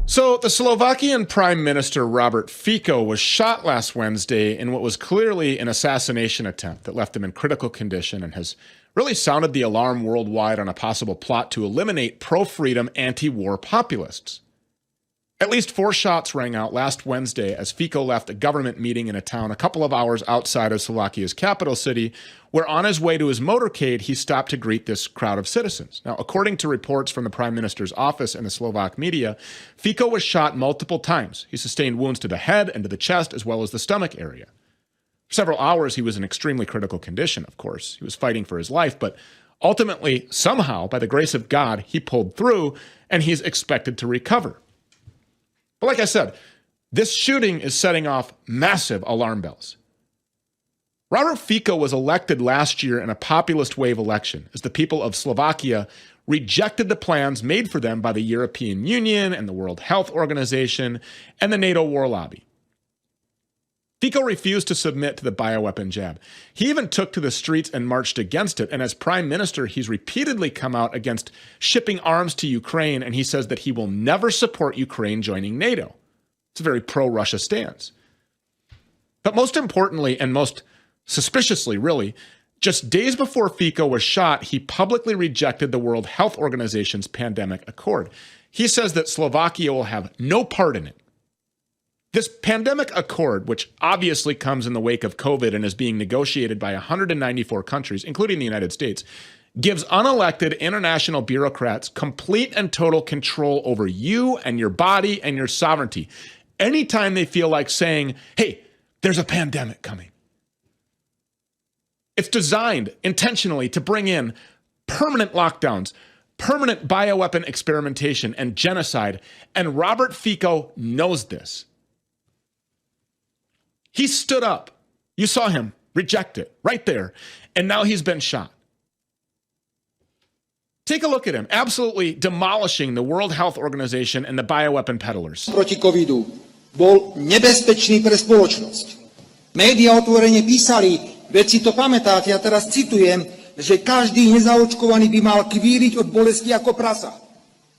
So the Slovakian Prime Minister Robert Fico was shot last Wednesday in what was clearly an assassination attempt that left him in critical condition and has really sounded the alarm worldwide on a possible plot to eliminate pro-freedom, anti-war populists. At least 4 shots rang out last Wednesday as Fico left a government meeting in a town a couple of hours outside of Slovakia's capital city, where on his way to his motorcade, he stopped to greet this crowd of citizens. Now, according to reports from the Prime Minister's office and the Slovak media, Fico was shot multiple times. He sustained wounds to the head and to the chest, as well as the stomach area. For several hours, he was in extremely critical condition, of course. He was fighting for his life, but ultimately, somehow, by the grace of God, he pulled through, and he's expected to recover. But like I said, this shooting is setting off massive alarm bells. Robert Fico was elected last year in a populist wave election as the people of Slovakia rejected the plans made for them by the European Union and the World Health Organization and the NATO war lobby. Fico refused to submit to the bioweapon jab. He even took to the streets and marched against it, and as prime minister, he's repeatedly come out against shipping arms to Ukraine, and he says that he will never support Ukraine joining NATO. It's a very pro-Russia stance. But most importantly, and most suspiciously, really, just days before Fico was shot, he publicly rejected the World Health Organization's pandemic accord. He says that Slovakia will have no part in it. This pandemic accord, which obviously comes in the wake of COVID and is being negotiated by 194 countries, including the United States, gives unelected international bureaucrats complete and total control over you and your body and your sovereignty anytime they feel like saying, hey, there's a pandemic coming. It's designed intentionally to bring in permanent lockdowns, permanent bioweapon experimentation, and genocide, and Robert Fico knows this. He stood up. You saw him reject it right there. And now he's been shot. Take a look at him, absolutely demolishing the World Health Organization and the bioweapon peddlers. Proti covidu bol nebezpečný pre spoločnosť. Média otvorene písali, veď si to pamätáte, ja teraz citujem, že každý nezaočkovaný by mal kvíriť od bolesti ako prasa.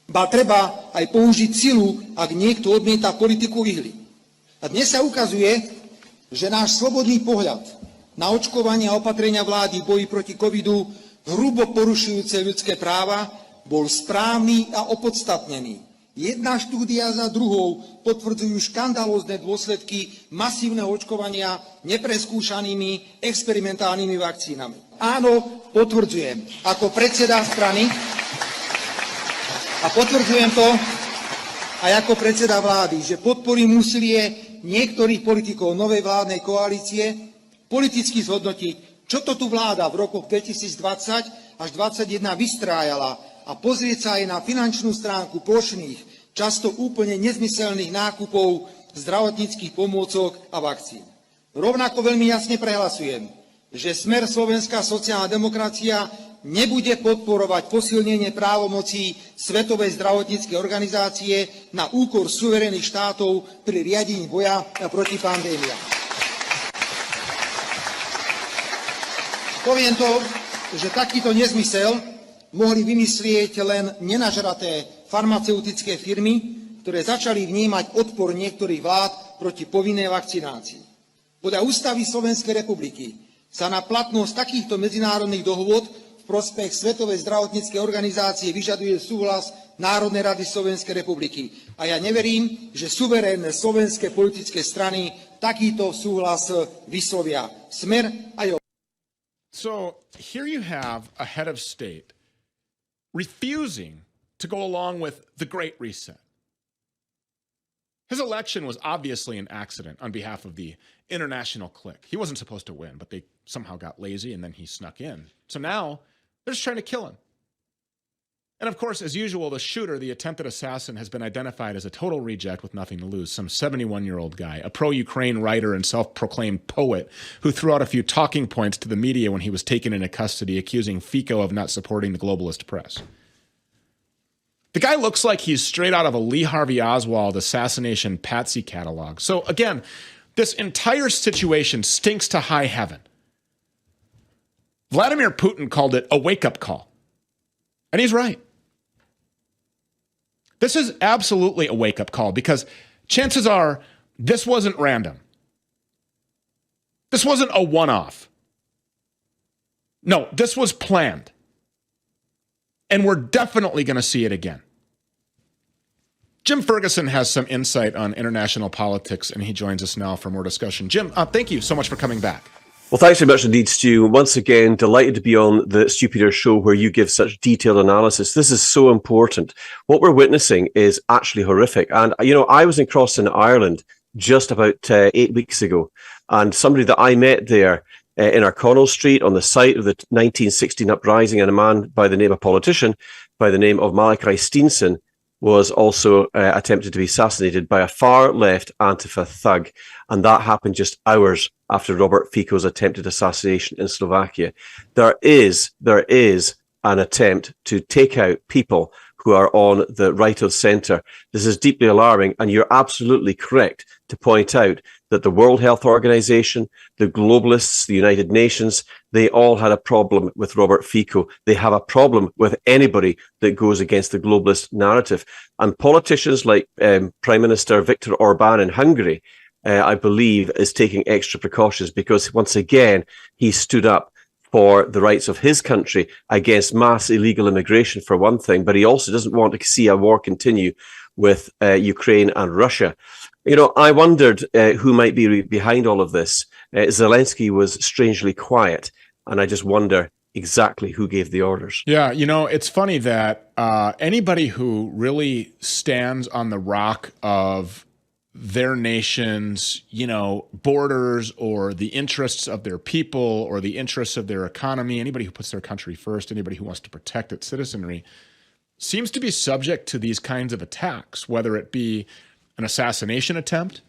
Ba treba aj použiť silu, ak niekto odmieta politiku ihly. A dnes sa ukazuje, že náš slobodný pohľad na očkovanie a opatrenia vlády v boji proti covidu, hrubo porušujúce ľudské práva, bol správny a opodstatnený. Jedna štúdia za druhou potvrdzujú škandalózne dôsledky masívneho očkovania nepreskúšanými experimentálnymi vakcínami. Áno, potvrdzujem, ako predseda strany a potvrdzujem to aj ako predseda vlády, že podporím úsilie niektorých politikov novej vládnej koalície politicky zhodnotiť, čo to tu vláda v rokoch 2020 až 2021 vystrájala a pozrieť sa aj na finančnú stránku plošných, často úplne nezmyselných nákupov zdravotníckych pomôcok a vakcín. Rovnako veľmi jasne prehlasujem, že Smer Slovenská sociálna demokracia nebude podporovať posilnenie právomocí Svetovej zdravotníckej organizácie na úkor suverénnych štátov pri riadení boja proti pandémiám. Poviem to, že takýto nezmysel mohli vymyslieť len nenažraté farmaceutické firmy, ktoré začali vnímať odpor niektorých vlád proti povinnej vakcinácii. Podľa Ústavy Slovenskej republiky sa na platnosť takýchto medzinárodných dohôd v prospech Svetovej zdravotníckej organizácie vyžaduje súhlas Národnej rady Slovenskej republiky. A ja neverím, že suverénne slovenské politické strany takýto súhlas vyslovia. Smer aj So here you have a head of state refusing to go along with the Great Reset. His election was obviously an accident on behalf of the international clique. He wasn't supposed to win, but they somehow got lazy and then he snuck in. So now they're just trying to kill him. And of course, as usual, the shooter, the attempted assassin, has been identified as a total reject with nothing to lose, some 71-year-old guy, a pro-Ukraine writer and self-proclaimed poet who threw out a few talking points to the media when he was taken into custody, accusing Fico of not supporting the globalist press. The guy looks like he's straight out of a Lee Harvey Oswald Assassination Patsy catalog. So again, this entire situation stinks to high heaven. Vladimir Putin called it a wake-up call. And he's right. This is absolutely a wake-up call because chances are this wasn't random. This wasn't a one-off. No, this was planned. And we're definitely going to see it again. Jim Ferguson has some insight on international politics, and he joins us now for more discussion. Jim, thank you so much for coming back. Well, thanks very much indeed, Stu. Once again, delighted to be on the Stu Peters show where you give such detailed analysis. This is so important. What we're witnessing is actually horrific. And, I was in Croston, Ireland, just about 8 weeks ago. And somebody that I met there in O'Connell Street on the site of the 1916 uprising, and a politician by the name of Malachy Steenson, was also attempted to be assassinated by a far-left Antifa thug. And that happened just hours after Robert Fico's attempted assassination in Slovakia. There is an attempt to take out people who are on the right of centre. This is deeply alarming, and you're absolutely correct to point out that the World Health Organization, the Globalists, the United Nations, they all had a problem with Robert Fico. They have a problem with anybody that goes against the globalist narrative. And politicians like Prime Minister Viktor Orban in Hungary, I believe, is taking extra precautions because, once again, he stood up for the rights of his country against mass illegal immigration, for one thing, but he also doesn't want to see a war continue with Ukraine and Russia. I wondered who might be behind all of this. Zelensky was strangely quiet, and I just wonder exactly who gave the orders. Yeah, it's funny that anybody who really stands on the rock of their nation's, borders or the interests of their people or the interests of their economy, anybody who puts their country first, anybody who wants to protect its citizenry, seems to be subject to these kinds of attacks, whether it be an assassination attempt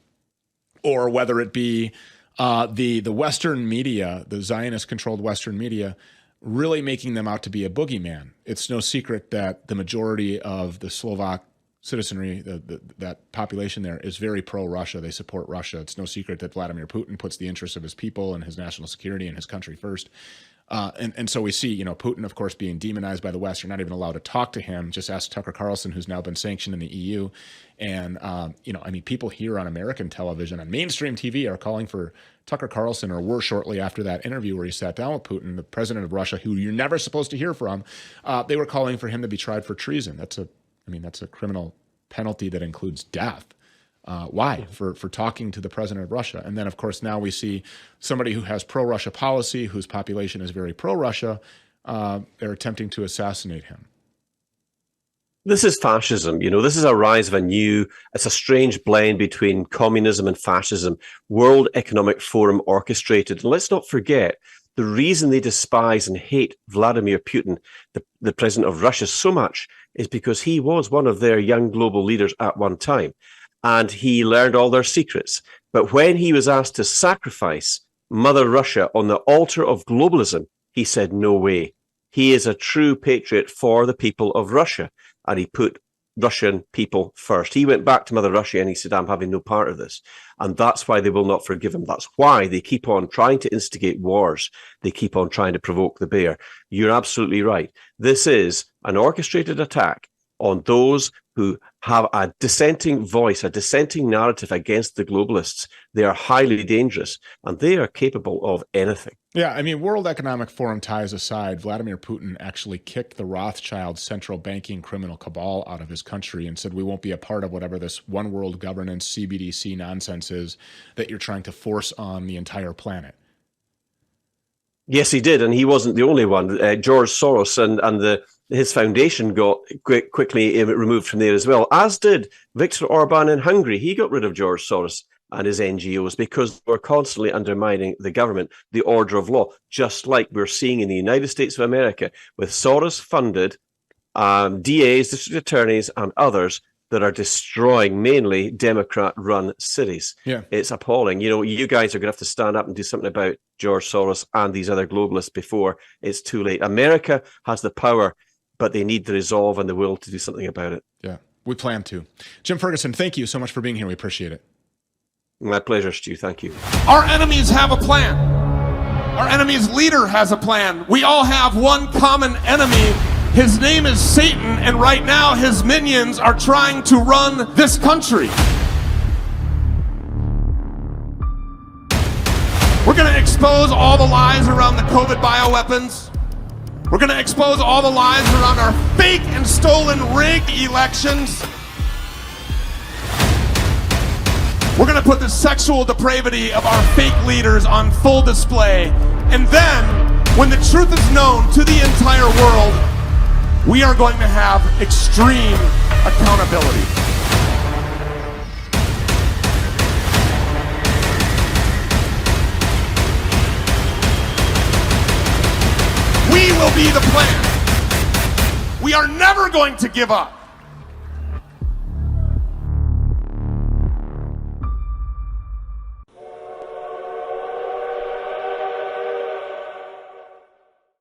or whether it be the Western media, the Zionist-controlled Western media, really making them out to be a boogeyman. It's no secret that the majority of the Slovak citizenry, that population there, is very pro-Russia. They support Russia. It's no secret that Vladimir Putin puts the interests of his people and his national security and his country first. And so we see, Putin, of course, being demonized by the West. You're not even allowed to talk to him. Just ask Tucker Carlson, who's now been sanctioned in the EU. And, people here on American television, on mainstream TV, are calling for Tucker Carlson, or were shortly after that interview where he sat down with Putin, the president of Russia, who you're never supposed to hear from. They were calling for him to be tried for treason. That's a criminal penalty that includes death. Why? For talking to the president of Russia. And then, of course, now we see somebody who has pro-Russia policy, whose population is very pro-Russia. They're attempting to assassinate him. This is fascism. This is a rise of it's a strange blend between communism and fascism. World Economic Forum orchestrated. And let's not forget, the reason they despise and hate Vladimir Putin, the president of Russia, so much is because he was one of their young global leaders at one time. And he learned all their secrets. But when he was asked to sacrifice Mother Russia on the altar of globalism, he said, no way. He is a true patriot for the people of Russia. And he put Russian people first. He went back to Mother Russia and he said, I'm having no part of this. And that's why they will not forgive him. That's why they keep on trying to instigate wars. They keep on trying to provoke the bear. You're absolutely right. This is an orchestrated attack on those who have a dissenting voice, a dissenting narrative against the globalists. They are highly dangerous, and they are capable of anything. Yeah, World Economic Forum ties aside, Vladimir Putin actually kicked the Rothschild central banking criminal cabal out of his country and said, we won't be a part of whatever this one world governance CBDC nonsense is that you're trying to force on the entire planet. Yes, he did, and he wasn't the only one. George Soros and his foundation got quickly removed from there as well, as did Viktor Orban in Hungary. He got rid of George Soros and his NGOs because they were constantly undermining the government, the order of law, just like we're seeing in the United States of America with Soros-funded DAs, district attorneys, and others that are destroying mainly Democrat-run cities. Yeah. It's appalling. You guys are going to have to stand up and do something about George Soros and these other globalists before it's too late. America has the power, but they need the resolve and the will to do something about it. Yeah, we plan to. Jim Ferguson, thank you so much for being here. We appreciate it. My pleasure, Stu. Thank you. Our enemies have a plan. Our enemy's leader has a plan. We all have one common enemy. His name is Satan, and right now his minions are trying to run this country. We're going to expose all the lies around the COVID bioweapons. We're going to expose all the lies around our fake and stolen rigged elections. We're going to put the sexual depravity of our fake leaders on full display. And then, when the truth is known to the entire world, we are going to have extreme accountability. We will be the plan. We are never going to give up.